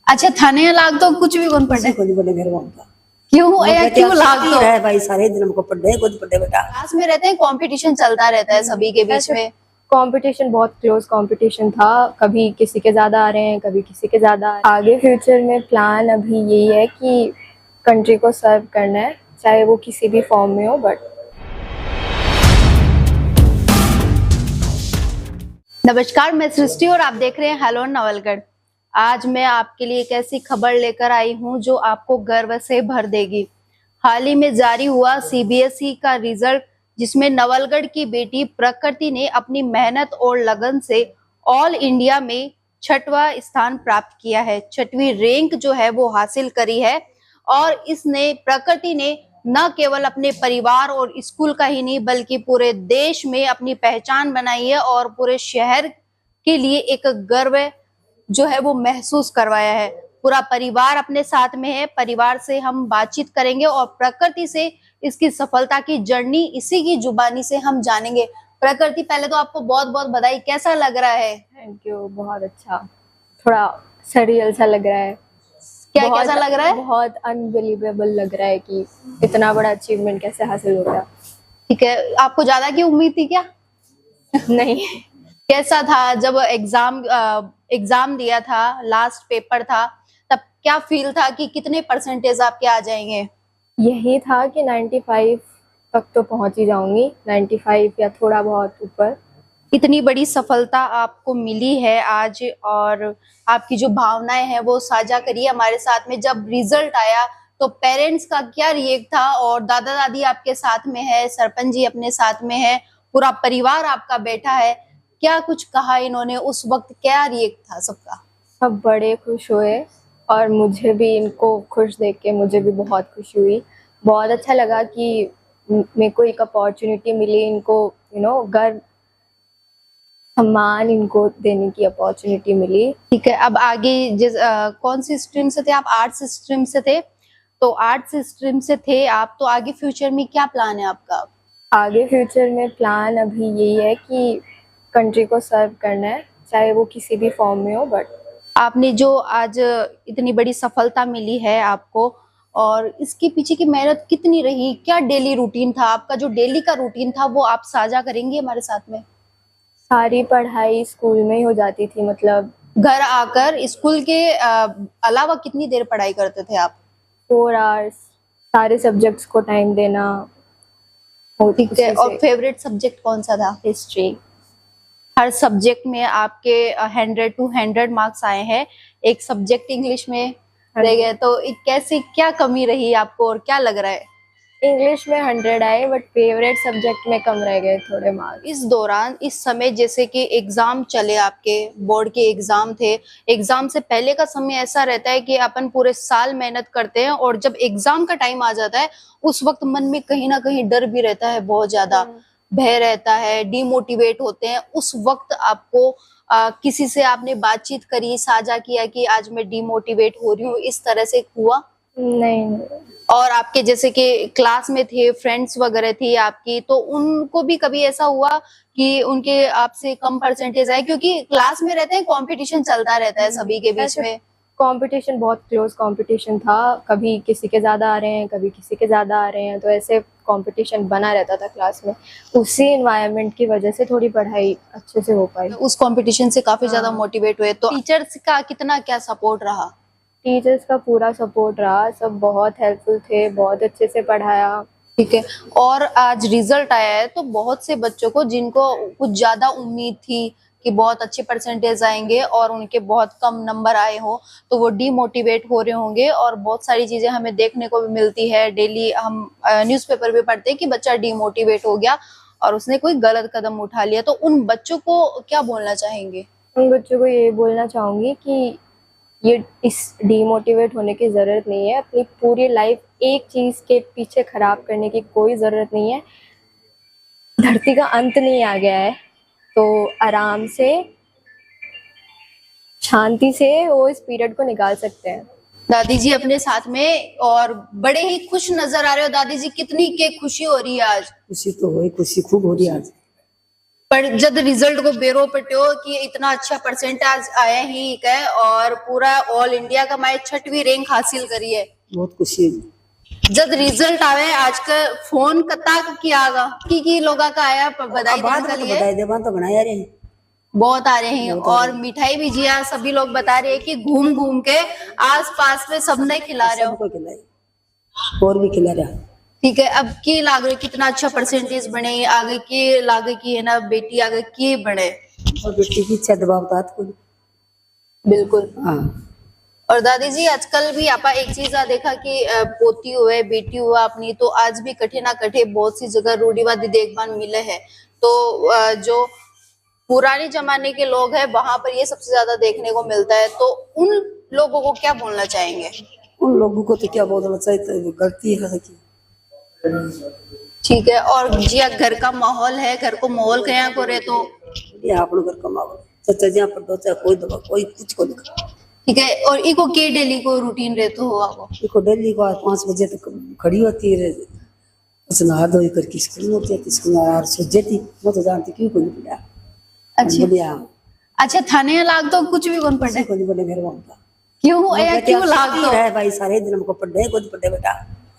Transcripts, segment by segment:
अच्छा थाने लाग तो कुछ भी कौन पढ़े खुद बड़े मेरे वहां का क्यों लाग तो है भाई, सारे दिन हमको पढ़े खुद पढ़े बेटा। क्लास में रहते हैं, कंपटीशन चलता रहता है सभी के बीच में। कंपटीशन बहुत क्लोज कंपटीशन था, कभी किसी के ज्यादा आ रहे हैं, कभी किसी के ज्यादा आ रहे हैं। आगे फ्यूचर में प्लान अभी यही है कि कंट्री को सर्व करना है, चाहे वो किसी भी फॉर्म में हो। बट नमस्कार, मैं सृष्टि और आप देख रहे हैं हेलो नवलगढ़। आज मैं आपके लिए एक ऐसी खबर लेकर आई हूं जो आपको गर्व से भर देगी। हाल ही में जारी हुआ सीबीएसई का रिजल्ट, जिसमें नवलगढ़ की बेटी प्रकृति ने अपनी मेहनत और लगन से ऑल इंडिया में 6वां स्थान प्राप्त किया है। 6वीं रैंक जो है वो हासिल करी है। और इसने प्रकृति ने न केवल अपने परिवार और स्कूल का ही नहीं बल्कि पूरे देश में अपनी पहचान बनाई है और पूरे शहर के लिए एक गर्व जो है वो महसूस करवाया है। पूरा परिवार अपने साथ में है। परिवार से हम बातचीत करेंगे और प्रकृति से इसकी सफलता की जर्नी इसी की जुबानी से हम जानेंगे। प्रकृति, पहले तो आपको बहुत बहुत बधाई। कैसा लग रहा है? थैंक यू, बहुत अच्छा, थोड़ा सरियल सा लग रहा है। कैसा लग रहा है? बहुत अनबिलीवेबल लग रहा है कि इतना बड़ा अचीवमेंट कैसे हासिल हो गया। ठीक है, आपको ज्यादा की उम्मीद थी क्या? नहीं। कैसा था जब एग्जाम दिया था, लास्ट पेपर था, तब क्या फील था कि कितने परसेंटेज आपके आ जाएंगे? यही था कि 95 तक तो पहुंच ही जाऊंगी, 95 या थोड़ा बहुत ऊपर। इतनी बड़ी सफलता आपको मिली है आज, और आपकी जो भावनाएं हैं वो साझा करिए हमारे साथ में। जब रिजल्ट आया तो पेरेंट्स का क्या रिएक्ट था? और दादा दादी आपके साथ में है, सरपंच जी अपने साथ में है, पूरा परिवार आपका बैठा है, क्या कुछ कहा इन्होंने उस वक्त? क्या रिएक्ट था सबका? सब बड़े खुश हुए और मुझे भी इनको खुश देख के मुझे भी बहुत खुशी हुई। बहुत अच्छा लगा कि मेरे को एक अपॉर्चुनिटी मिली, इनको गर्व सम्मान इनको देने की अपॉर्चुनिटी मिली। ठीक है, अब आगे कौन सी स्ट्रीम से थे आप? आर्ट्स स्ट्रीम से थे। तो आर्ट्स स्ट्रीम से थे आप, तो आगे फ्यूचर में क्या प्लान है आपका? आगे फ्यूचर में प्लान अभी यही है कि कंट्री को सर्व करना है, चाहे वो किसी भी फॉर्म में हो। बट आपने जो आज इतनी बड़ी सफलता मिली है आपको, और इसके पीछे की मेहनत कितनी रही? क्या डेली रूटीन था आपका? जो डेली का रूटीन था वो आप साझा करेंगे हमारे साथ में? सारी पढ़ाई स्कूल में ही हो जाती थी, मतलब घर आकर स्कूल के अलावा कितनी देर पढ़ाई करते थे आप? 4 आवर्स, सारे सब्जेक्ट्स को टाइम देना। ठीक है, और फेवरेट सब्जेक्ट कौन सा था? हिस्ट्री। हर सब्जेक्ट में आपके 100 to 100 मार्क्स आए हैं। एक सब्जेक्ट इंग्लिश में रह गए, तो कैसी क्या कमी रही आपको और क्या लग रहा है? इंग्लिश में 100 आए, बट फेवरेट सब्जेक्ट में कम रह गए थोड़े मार्क्स। इस दौरान, इस समय, जैसे कि एग्जाम चले, आपके बोर्ड के एग्जाम थे, एग्जाम से पहले का समय ऐसा रहता है कि अपन पूरे साल मेहनत करते हैं और जब एग्जाम का टाइम आ जाता है उस वक्त मन में कहीं ना कहीं डर भी रहता है, बहुत ज्यादा भय रहता है, डिमोटिवेट होते हैं। उस वक्त आपको किसी से आपने बातचीत करी, साझा किया कि आज मैं डिमोटिवेट हो रही हूँ, इस तरह से हुआ? नहीं। और आपके जैसे कि क्लास में थे, फ्रेंड्स वगैरह थी आपकी, तो उनको भी कभी ऐसा हुआ कि उनके आपसे कम परसेंटेज आए? क्योंकि क्लास में रहते हैं, कंपटीशन चलता रहता है सभी के बीच में। कंपटीशन बहुत क्लोज कंपटीशन था, कभी किसी के ज्यादा आ रहे हैं, कभी किसी के ज्यादा आ रहे हैं, तो ऐसे कंपटीशन बना रहता था क्लास में। उसी एनवायरनमेंट की वजह से थोड़ी पढ़ाई अच्छे से हो पाई। उस कंपटीशन से काफी ज्यादा मोटिवेट हुए। तो टीचर्स का कितना क्या सपोर्ट रहा? टीचर्स का पूरा सपोर्ट रहा, सब बहुत हेल्पफुल थे, बहुत अच्छे से पढ़ाया। ठीक है, और आज रिजल्ट आया है तो बहुत से बच्चों को, जिनको कुछ ज्यादा उम्मीद थी कि बहुत अच्छे परसेंटेज आएंगे और उनके बहुत कम नंबर आए हो, तो वो डीमोटिवेट हो रहे होंगे। और बहुत सारी चीजें हमें देखने को भी मिलती है, डेली हम न्यूज़पेपर भी पढ़ते हैं कि बच्चा डीमोटिवेट हो गया और उसने कोई गलत कदम उठा लिया। तो उन बच्चों को क्या बोलना चाहेंगे? उन बच्चों को ये बोलना चाहूंगी कि ये इस डीमोटिवेट होने की जरूरत नहीं है। अपनी पूरी लाइफ एक चीज के पीछे खराब करने की कोई जरूरत नहीं है। धरती का अंत नहीं आ गया है, तो आराम से, शांति से वो इस पीरियड को निकाल सकते हैं। दादी जी अपने साथ में और बड़े ही खुश नजर आ रहे हो। दादी जी, कितनी के खुशी हो रही है आज? खुशी तो हुई, खुशी खूब हो रही आज। पर जब रिजल्ट को बेरो पट्यो कि इतना अच्छा परसेंटेज आया ही है और पूरा ऑल इंडिया का मैं 6वीं रैंक हासिल करी है। बहुत खुशी है। जब रिजल्ट आवे आज का फोन कता कियागा की लोगा का आया बधाई बाद देने के में तो लिए बधाई देवा तो बनाया रहे हैं। बहुत आ रहे हैं और मिठाई भी जिया सभी लोग बता रहे हैं कि घूम घूम के आस पास में सबने खिला रहे हो। सबको खिलाई और भी खिला रहा। ठीक है, अब की लाग रही कितना अच्छा परसेंटेज बने आगे की लागे की है ना बेटी आगे की बने और बेटी की इच्छा दबाव तात को। बिल्कुल। हाँ और दादी जी आजकल भी आपा एक चीज आ देखा कि पोती हुए बेटी हुआ अपनी तो आज भी कठे ना कठे बहुत सी जगह रूढ़िवादी देखभाल मिले है। तो जो पुराने जमाने के लोग हैं वहां पर ये सबसे ज्यादा देखने को मिलता है, तो उन लोगों को क्या बोलना चाहेंगे? उन लोगों को तो क्या बोलना चाहिए, तो गलती है कि ठीक है। और जी घर का माहौल है, घर को माहौल कया करे तो ये आपने घर कमाओ चाचा जी पर दो चाहे कोई दवा कोई कुछ को नहीं। ठीक है। और इको के डेली को रूटीन रहते हो आपको? देखो डेली को 5 बजे तक खड़ी होती है, बस नहा धोई करके स्कूल में होती है, स्कूल यार सो जाती मैं तो जानती क्यों कोई नहीं पड़ा। अच्छा बढ़िया। अच्छा थाने लाग तो कुछ भी कौन पढ़े? कोई नहीं बड़े घर वहां का क्यों या क्यों लाग तो है भाई सारे दिन हमको पढ़े खुद पढ़े बेटा।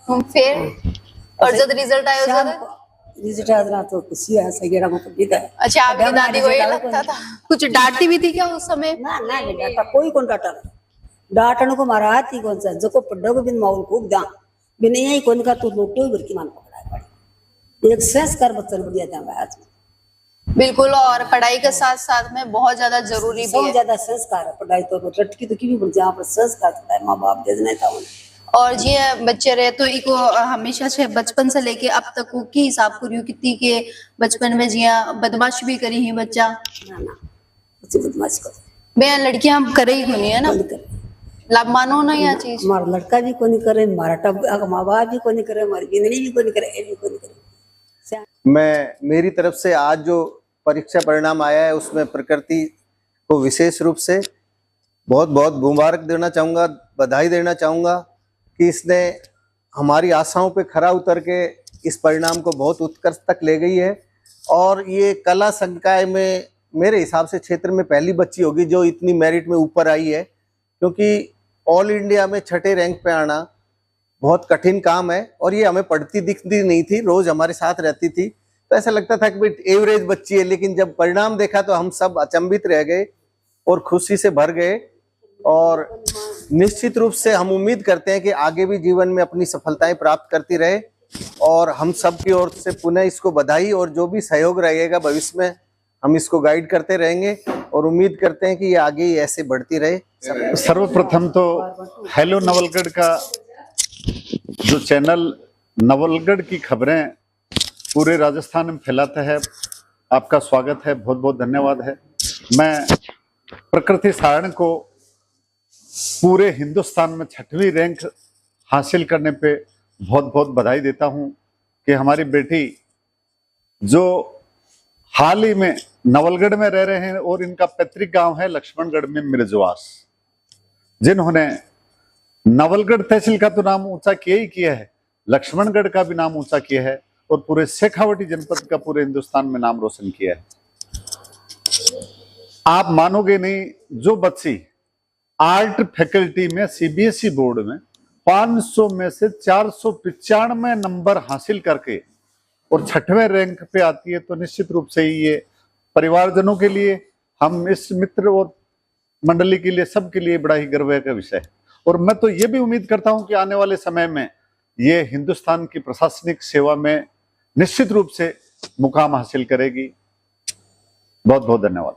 फिर और जब रिजल्ट आया शाम उसका को रिजल्ट आया तो खुशी है सगेड़ा में पढ़ी था। अच्छा आपकी दादी को ये लगता था? कुछ डांटती भी थी क्या उस समय? ना ना बेटा कोई कौन डाटा डाटन को मारा थी कौन सा जो को पढ़ो को बिन माहौल खूब दा बिन यही कौन का तो लोग कोई घर की मान पकड़ा पड़ी एक संस्कार बच्चा बढ़िया था आज बिल्कुल। और पढ़ाई के साथ साथ में बहुत ज्यादा जरूरी भी बहुत है। ज्यादा संस्कार है पढ़ाई तो रटकी तो क्यों बढ़ जहाँ पर संस्कार होता है माँ बाप दे था उन्हें। और जी बच्चे रहे तो इको हमेशा से बचपन से लेके अब तक की हिसाब करियो कितनी के बचपन में जिया बदमाश भी करी ही बच्चा ना ना बच्चे बदमाश कर बे लड़कियां करे ही नहीं है ना लाभ मानो ना यह चीज। हमारा लड़का भी कोई नहीं करे हमारा माँ बाप भी कोई नहीं करे हमारी गिंदड़ी भी कोई नहीं करे ये भी कोई नहीं करे। मैं मेरी तरफ से आज जो परीक्षा परिणाम आया है उसमें प्रकृति को विशेष रूप से बहुत बहुत मुबारक देना चाहूँगा, बधाई देना चाहूँगा कि इसने हमारी आशाओं पे खरा उतर के इस परिणाम को बहुत उत्कर्ष तक ले गई है। और ये कला संकाय में मेरे हिसाब से क्षेत्र में पहली बच्ची होगी जो इतनी मेरिट में ऊपर आई है, क्योंकि ऑल इंडिया में 6ठे रैंक पे आना बहुत कठिन काम है। और ये हमें पढ़ती दिखती नहीं थी, रोज हमारे साथ रहती थी, तो ऐसा लगता था कि भाई एवरेज बच्ची है। लेकिन जब परिणाम देखा तो हम सब अचंभित रह गए और खुशी से भर गए। और निश्चित रूप से हम उम्मीद करते हैं कि आगे भी जीवन में अपनी सफलताएं प्राप्त करती रहे। और हम सब की ओर से पुनः इसको बधाई, और जो भी सहयोग रहेगा भविष्य में हम इसको गाइड करते रहेंगे और उम्मीद करते हैं कि ये आगे ही ऐसे बढ़ती रहे। सर्वप्रथम तो हेलो नवलगढ़ का जो चैनल नवलगढ़ की खबरें पूरे राजस्थान में फैलाता है, आपका स्वागत है, बहुत बहुत धन्यवाद है। मैं प्रकृति सारण को पूरे हिंदुस्तान में 6वीं रैंक हासिल करने पे बहुत बहुत बधाई देता हूं कि हमारी बेटी जो हाल ही में नवलगढ़ में रह रहे हैं और इनका पैतृक गांव है लक्ष्मणगढ़ में मिर्जवास, जिन्होंने नवलगढ़ तहसील का तो नाम ऊंचा किया ही किया है, लक्ष्मणगढ़ का भी नाम ऊंचा किया है और पूरे शेखावटी जनपद का पूरे हिंदुस्तान में नाम रोशन किया है। आप मानोगे नहीं, जो बच्ची आर्ट फैकल्टी में सीबीएसई बोर्ड में 500 में से 495 नंबर हासिल करके और 6वें रैंक पे आती है, तो निश्चित रूप से ये परिवारजनों के लिए, हम इस मित्र और मंडली के लिए, सबके लिए बड़ा ही गर्व का विषय है। और मैं तो ये भी उम्मीद करता हूं कि आने वाले समय में ये हिंदुस्तान की प्रशासनिक सेवा में निश्चित रूप से मुकाम हासिल करेगी। बहुत बहुत धन्यवाद।